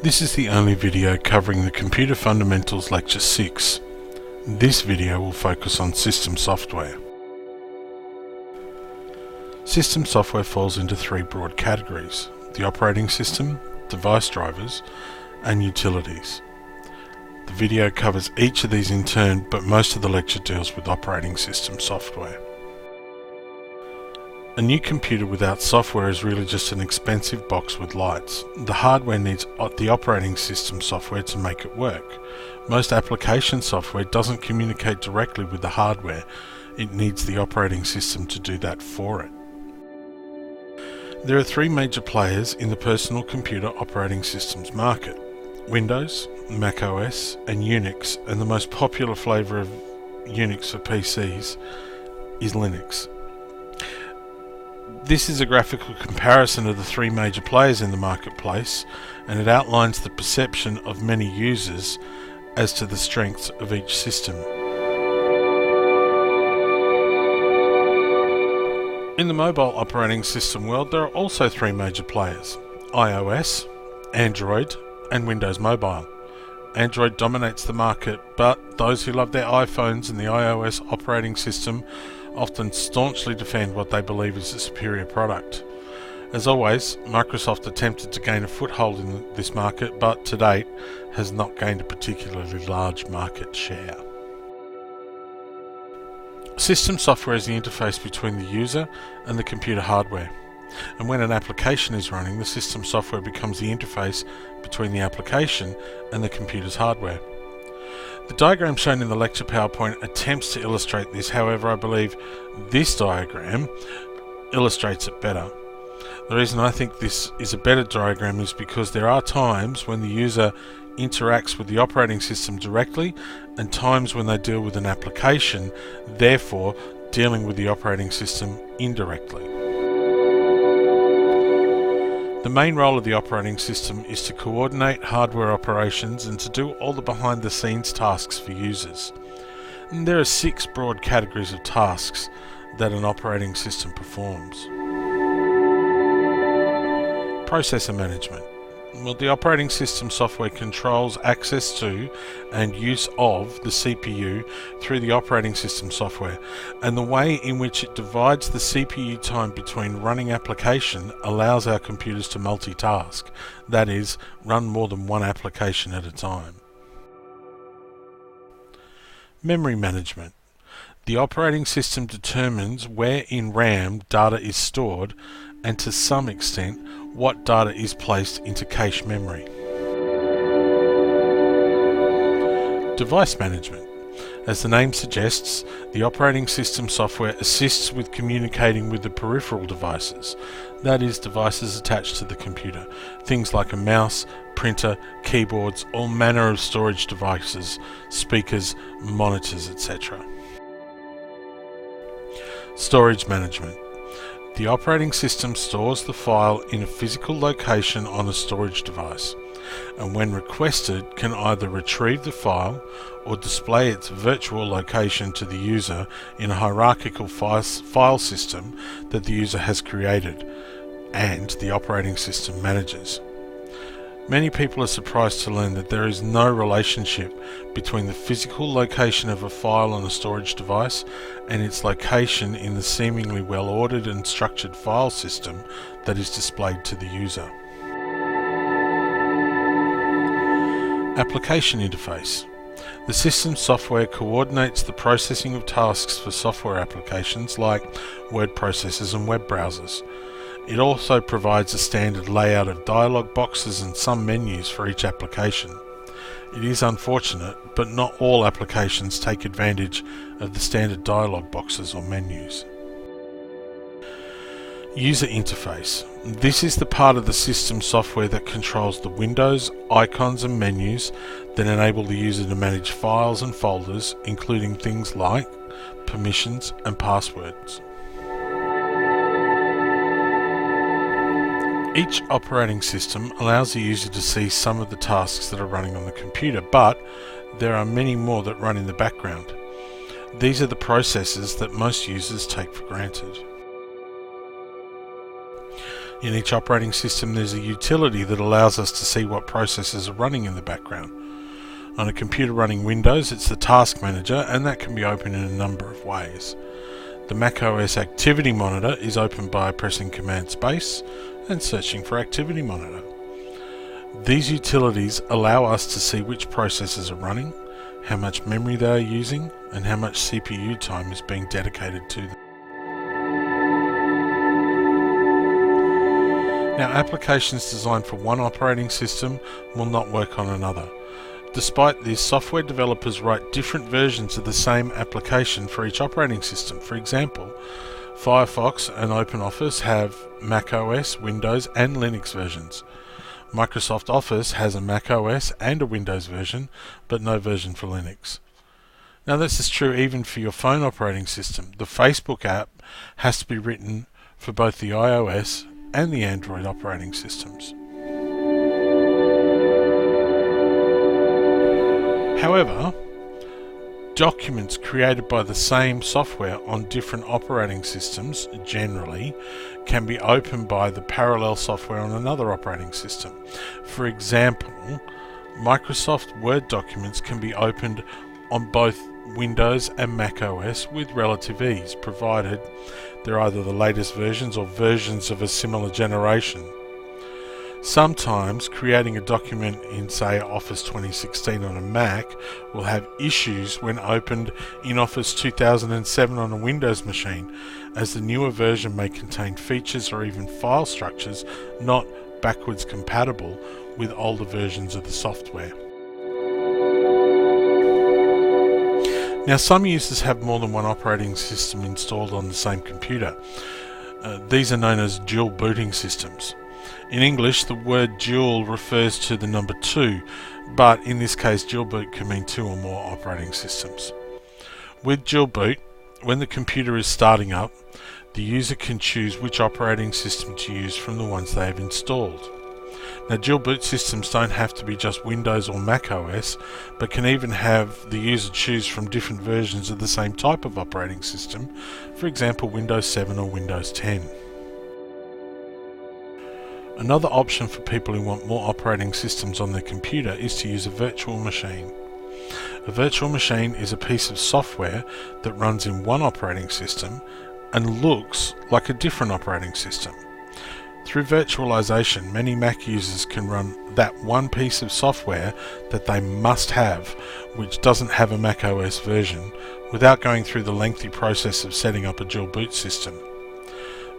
This is the only video covering the Computer Fundamentals Lecture 6. This video will focus on system software. System software falls into three broad categories: the operating system, device drivers, and utilities. The video covers each of these in turn, but most of the lecture deals with operating system software. A new computer without software is really just an expensive box with lights. The hardware needs the operating system software to make it work. Most application software doesn't communicate directly with the hardware. It needs the operating system to do that for it. There are three major players in the personal computer operating systems market: Windows, Mac OS, and Unix, and the most popular flavour of Unix for PCs is Linux. This is a graphical comparison of the three major players in the marketplace, and it outlines the perception of many users as to the strengths of each system. In the mobile operating system world, there are also three major players: iOS, Android, and Windows Mobile. Android dominates the market, but those who love their iPhones and the iOS operating system often staunchly defend what they believe is a superior product. As always, Microsoft attempted to gain a foothold in this market, but to date has not gained a particularly large market share. System software is the interface between the user and the computer hardware, and when an application is running, the system software becomes the interface between the application and the computer's hardware. The diagram shown in the lecture PowerPoint attempts to illustrate this. However, I believe this diagram illustrates it better. The reason I think this is a better diagram is because there are times when the user interacts with the operating system directly and times when they deal with an application, therefore dealing with the operating system indirectly. The main role of the operating system is to coordinate hardware operations and to do all the behind-the-scenes tasks for users. And there are 6 broad categories of tasks that an operating system performs. Processor management. Well, the operating system software controls access to and use of the CPU through the operating system software, and the way in which it divides the CPU time between running application allows our computers to multitask, that is, run more than one application at a time. Memory management. The operating system determines where in RAM data is stored, and to some extent what data is placed into cache memory. Device management. As the name suggests, the operating system software assists with communicating with the peripheral devices, that is, devices attached to the computer, things like a mouse, printer, keyboards, all manner of storage devices, speakers, monitors, etc. Storage management. The operating system stores the file in a physical location on a storage device, and when requested can either retrieve the file or display its virtual location to the user in a hierarchical file system that the user has created and the operating system manages. Many people are surprised to learn that there is no relationship between the physical location of a file on a storage device and its location in the seemingly well-ordered and structured file system that is displayed to the user. Application interface. The system software coordinates the processing of tasks for software applications like word processors and web browsers. It also provides a standard layout of dialog boxes and some menus for each application. It is unfortunate, but not all applications take advantage of the standard dialog boxes or menus. User interface. This is the part of the system software that controls the windows, icons and menus that enable the user to manage files and folders, including things like permissions and passwords. Each operating system allows the user to see some of the tasks that are running on the computer, but there are many more that run in the background. These are the processes that most users take for granted. In each operating system there's a utility that allows us to see what processes are running in the background. On a computer running Windows, it's the Task Manager, and that can be opened in a number of ways. The macOS Activity Monitor is opened by pressing Command Space and searching for Activity Monitor. These utilities allow us to see which processes are running, how much memory they are using, and how much CPU time is being dedicated to them. Now, applications designed for one operating system will not work on another. Despite this, software developers write different versions of the same application for each operating system. For example, Firefox and OpenOffice have macOS, Windows and Linux versions. Microsoft Office has a macOS and a Windows version, but no version for Linux. Now, this is true even for your phone operating system. The Facebook app has to be written for both the iOS and the Android operating systems. However, documents created by the same software on different operating systems generally can be opened by the parallel software on another operating system. For example, Microsoft Word documents can be opened on both Windows and macOS with relative ease, provided they're either the latest versions or versions of a similar generation. Sometimes creating a document in, say, Office 2016 on a Mac will have issues when opened in Office 2007 on a Windows machine, as the newer version may contain features or even file structures not backwards compatible with older versions of the software. Now, some users have more than one operating system installed on the same computer. These are known as dual booting systems. In English, the word dual refers to the number 2, but in this case dual boot can mean 2 or more operating systems. With dual boot, when the computer is starting up, the user can choose which operating system to use from the ones they have installed. Now, dual boot systems don't have to be just Windows or Mac OS, but can even have the user choose from different versions of the same type of operating system, for example Windows 7 or Windows 10. Another option for people who want more operating systems on their computer is to use a virtual machine. A virtual machine is a piece of software that runs in one operating system and looks like a different operating system. Through virtualization, many Mac users can run that one piece of software that they must have, which doesn't have a Mac OS version, without going through the lengthy process of setting up a dual boot system.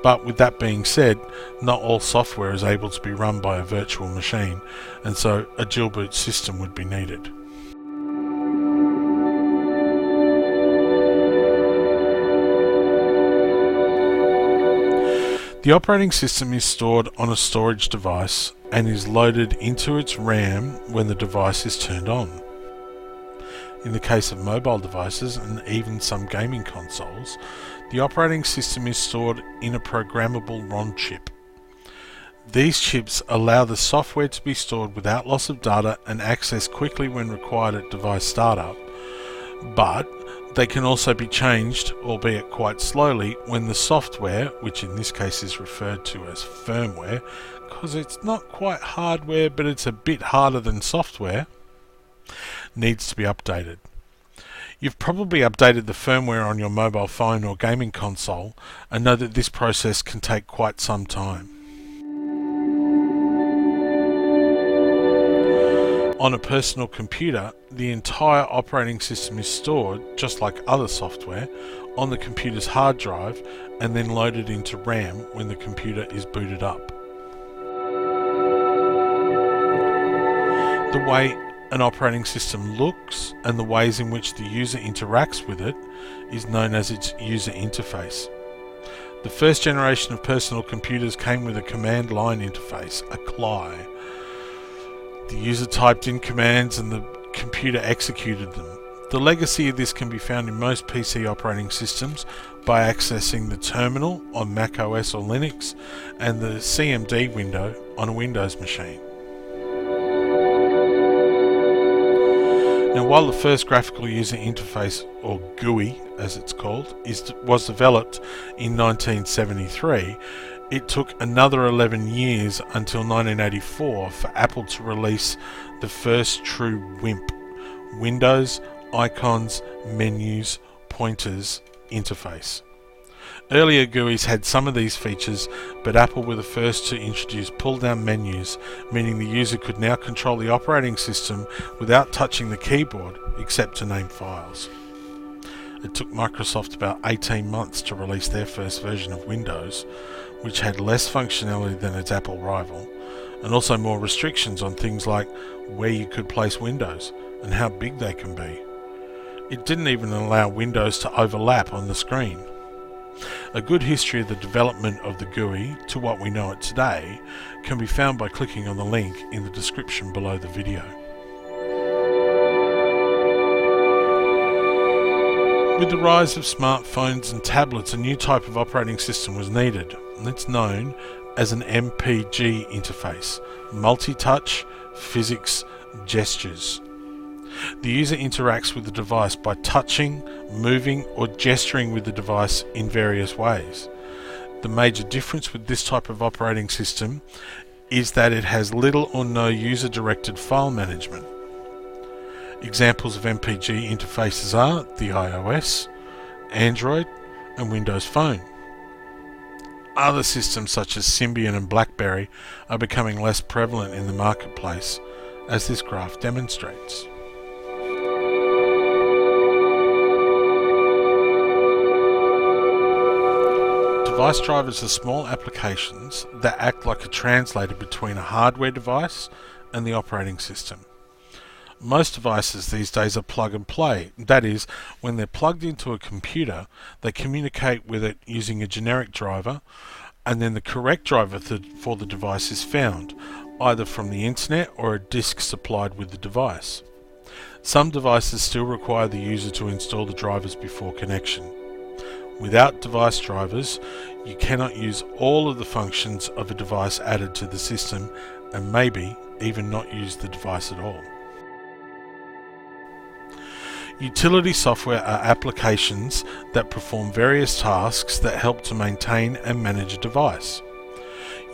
But with that being said, not all software is able to be run by a virtual machine, and so a dual boot system would be needed. The operating system is stored on a storage device and is loaded into its RAM when the device is turned on. In the case of mobile devices and even some gaming consoles, the operating system is stored in a programmable ROM chip. These chips allow the software to be stored without loss of data and accessed quickly when required at device startup, but they can also be changed, albeit quite slowly, when the software, which in this case is referred to as firmware, because it's not quite hardware but it's a bit harder than software, needs to be updated. You've probably updated the firmware on your mobile phone or gaming console and know that this process can take quite some time. On a personal computer, the entire operating system is stored, just like other software, on the computer's hard drive and then loaded into RAM when the computer is booted up. The way an operating system looks and the ways in which the user interacts with it is known as its user interface. The first generation of personal computers came with a command line interface, a CLI. The user typed in commands and the computer executed them. The legacy of this can be found in most PC operating systems by accessing the terminal on Mac OS or Linux and the CMD window on a Windows machine. Now, while the first graphical user interface, or GUI as it's called, was developed in 1973, it took another 11 years until 1984 for Apple to release the first true WIMP, Windows Icons, Menus, Pointers interface. Earlier GUIs had some of these features, but Apple were the first to introduce pull-down menus, meaning the user could now control the operating system without touching the keyboard, except to name files. It took Microsoft about 18 months to release their first version of Windows, which had less functionality than its Apple rival, and also more restrictions on things like where you could place windows and how big they can be. It didn't even allow windows to overlap on the screen. A good history of the development of the GUI to what we know it today can be found by clicking on the link in the description below the video. With the rise of smartphones and tablets, a new type of operating system was needed, and it's known as an MPG interface, multi-touch, physics, gestures. The user interacts with the device by touching, moving, or gesturing with the device in various ways. The major difference with this type of operating system is that it has little or no user-directed file management. Examples of MPG interfaces are the iOS, Android, and Windows Phone. Other systems such as Symbian and BlackBerry are becoming less prevalent in the marketplace, as this graph demonstrates. Device drivers are small applications that act like a translator between a hardware device and the operating system. Most devices these days are plug and play. That is, when they're plugged into a computer, they communicate with it using a generic driver, and then the correct driver for the device is found, either from the internet or a disk supplied with the device. Some devices still require the user to install the drivers before connection. Without device drivers, you cannot use all of the functions of a device added to the system, and maybe even not use the device at all. Utility software are applications that perform various tasks that help to maintain and manage a device.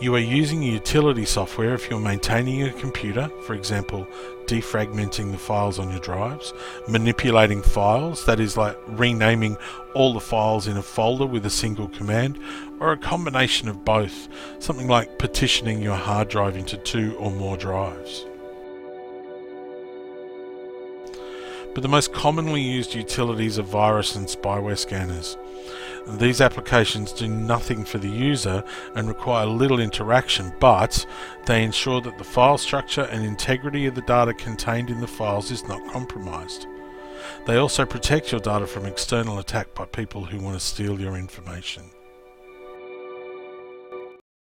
You are using utility software if you're maintaining a computer, for example, defragmenting the files on your drives, manipulating files, that is like renaming all the files in a folder with a single command, or a combination of both, something like partitioning your hard drive into 2 or more drives. But the most commonly used utilities are virus and spyware scanners. These applications do nothing for the user and require little interaction, but they ensure that the file structure and integrity of the data contained in the files is not compromised. They also protect your data from external attack by people who want to steal your information.